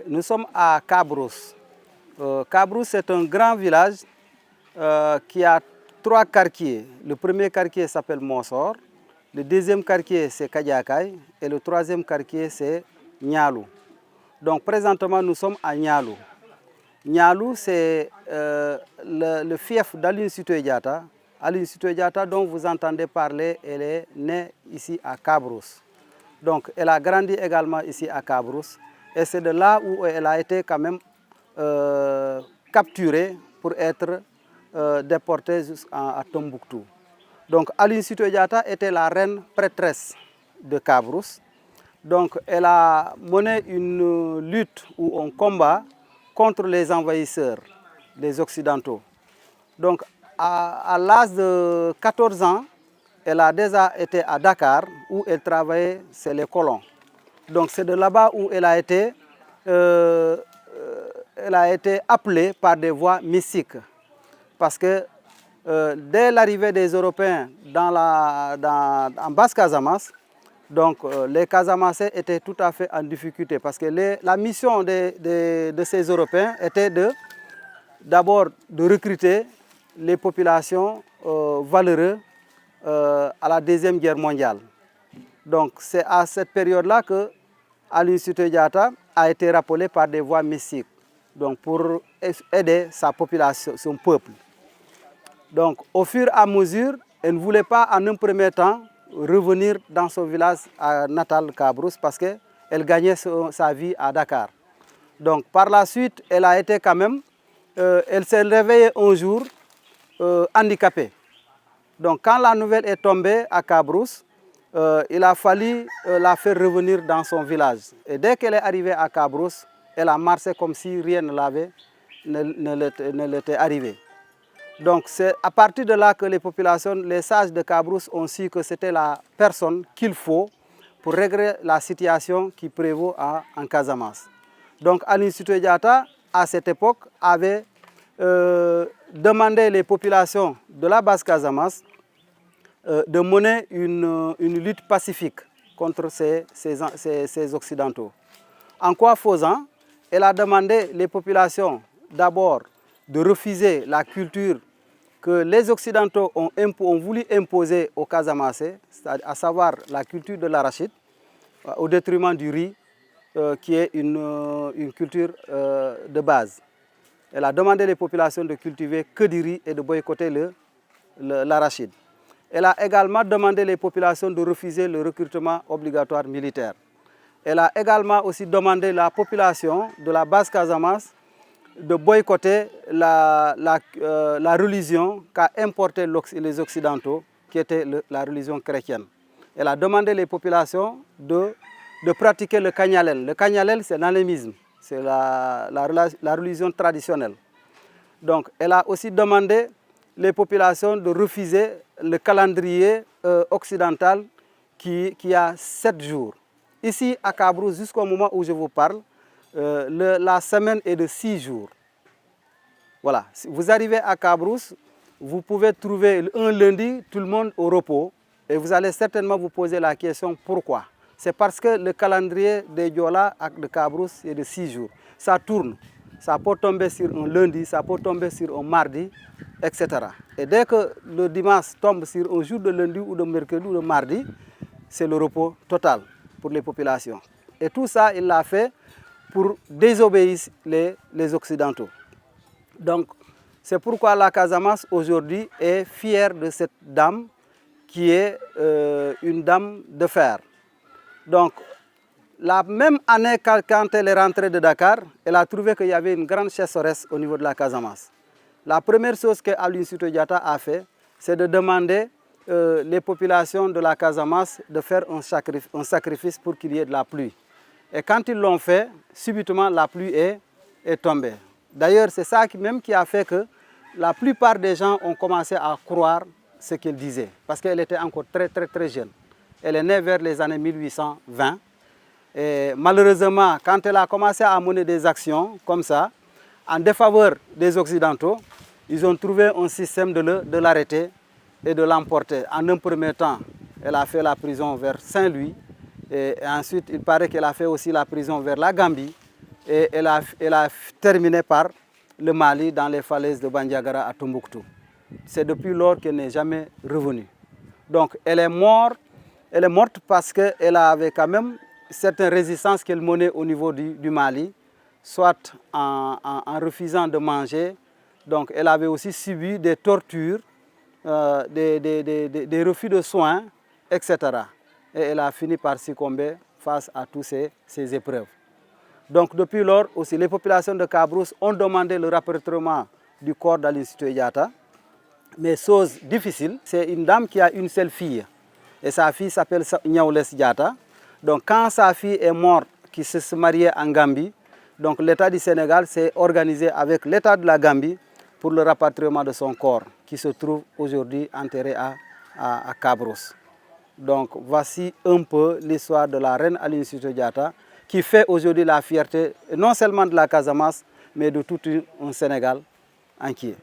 Nous sommes à Cabrousse. Cabrousse, c'est un grand village qui a 3 quartiers. Le premier quartier s'appelle Monsor, le deuxième quartier c'est Kadiakay et le troisième quartier c'est Nialou. Donc présentement nous sommes à Nialou. Nialou c'est le fief d'Aline Sitoé Diatta. Aline Sitoé Diatta dont vous entendez parler, elle est née ici à Cabrousse. Donc elle a grandi également ici à Cabrousse. Et c'est de là où elle a été quand même capturée pour être déportée jusqu'à Tombouctou. Donc Aline Sitoé Diatta était la reine prêtresse de Cabrousse. Donc elle a mené une lutte ou un combat contre les envahisseurs, les Occidentaux. Donc à l'âge de 14 ans, elle a déjà été à Dakar où elle travaillait, c'est les colons. Donc c'est de là-bas où elle a été appelée par des voix mystiques. Parce que dès l'arrivée des Européens en Basse-Casamance, donc les Casamassais étaient tout à fait en difficulté. Parce que la mission de ces Européens était d'abord de recruter les populations valeureuses à la Deuxième Guerre mondiale. Donc c'est à cette période-là que Aline Sitoé Diatta a été rappelé par des voix mystiques, donc pour aider sa population, son peuple. Donc au fur et à mesure, elle ne voulait pas en un premier temps revenir dans son village natal Cabrousse parce qu'elle gagnait sa vie à Dakar. Donc par la suite, elle a été quand même, elle s'est réveillée un jour handicapée. Donc quand la nouvelle est tombée à Cabrousse, il a fallu la faire revenir dans son village. Et dès qu'elle est arrivée à Cabrousse, elle a marché comme si rien ne l'était arrivé. Donc c'est à partir de là que les populations, les sages de Cabrousse ont su que c'était la personne qu'il faut pour régler la situation qui prévaut en Casamance. Donc Aline Sitoé Diatta, à cette époque, avait demandé les populations de la Basse-Casamance de mener une lutte pacifique contre ces Occidentaux. En quoi faisant, elle a demandé les populations d'abord de refuser la culture que les Occidentaux ont voulu imposer aux Casamassais, à savoir la culture de l'arachide, au détriment du riz, qui est une culture de base. Elle a demandé les populations de cultiver que du riz et de boycotter l'arachide. Elle a également demandé les populations de refuser le recrutement obligatoire militaire. Elle a également aussi demandé la population de la Basse-Casamance de boycotter la religion qu'a importée les Occidentaux, qui était la religion chrétienne. Elle a demandé les populations de pratiquer le Kanyalel. Le Kanyalel, c'est l'animisme, c'est la religion traditionnelle. Donc, elle a aussi demandé les populations de refuser le calendrier occidental qui a 7 jours. Ici, à Cabrousse, jusqu'au moment où je vous parle, la semaine est de 6 jours. Voilà. Si vous arrivez à Cabrousse, vous pouvez trouver un lundi, tout le monde au repos. Et vous allez certainement vous poser la question pourquoi. C'est parce que le calendrier des Diola de Cabrousse est de 6 jours. Ça tourne. Ça peut tomber sur un lundi, ça peut tomber sur un mardi, etc. Et dès que le dimanche tombe sur un jour de lundi ou de mercredi ou de mardi, c'est le repos total pour les populations. Et tout ça, il l'a fait pour désobéir les Occidentaux. Donc, c'est pourquoi la Casamance aujourd'hui est fière de cette dame qui est une dame de fer. Donc, la même année quand elle est rentrée de Dakar, elle a trouvé qu'il y avait une grande sécheresse au niveau de la Casamance. La première chose que Aline Sitoé Diatta a fait, c'est de demander les populations de la Casamance de faire un sacrifice pour qu'il y ait de la pluie. Et quand ils l'ont fait, subitement la pluie est tombée. D'ailleurs, c'est ça même qui a fait que la plupart des gens ont commencé à croire ce qu'elle disait, parce qu'elle était encore très jeune. Elle est née vers les années 1820. Et malheureusement, quand elle a commencé à mener des actions comme ça, en défaveur des Occidentaux, ils ont trouvé un système de l'arrêter et de l'emporter. En un premier temps, elle a fait la prison vers Saint-Louis. Et ensuite, il paraît qu'elle a fait aussi la prison vers la Gambie. et elle a terminé par le Mali dans les falaises de Bandiagara à Tombouctou. C'est depuis lors qu'elle n'est jamais revenue. Donc elle est morte parce qu'elle avait quand même certaines résistances qu'elle menait au niveau du Mali, soit en refusant de manger. Donc elle avait aussi subi des tortures, des refus de soins, etc. Et elle a fini par succomber face à toutes ces épreuves. Donc depuis lors aussi, les populations de Cabrousse ont demandé le rapatriement du corps d'Aline Sitoé Diatta. Mais chose difficile, c'est une dame qui a une seule fille. Et sa fille s'appelle Niaoules Diatta. Donc quand sa fille est morte, qui se mariait en Gambie, donc l'État du Sénégal s'est organisé avec l'État de la Gambie pour le rapatriement de son corps, qui se trouve aujourd'hui enterré à Cabrousse. Donc voici un peu l'histoire de la reine Aline Sitoé Diatta, qui fait aujourd'hui la fierté non seulement de la Casamance, mais de tout un Sénégal entier.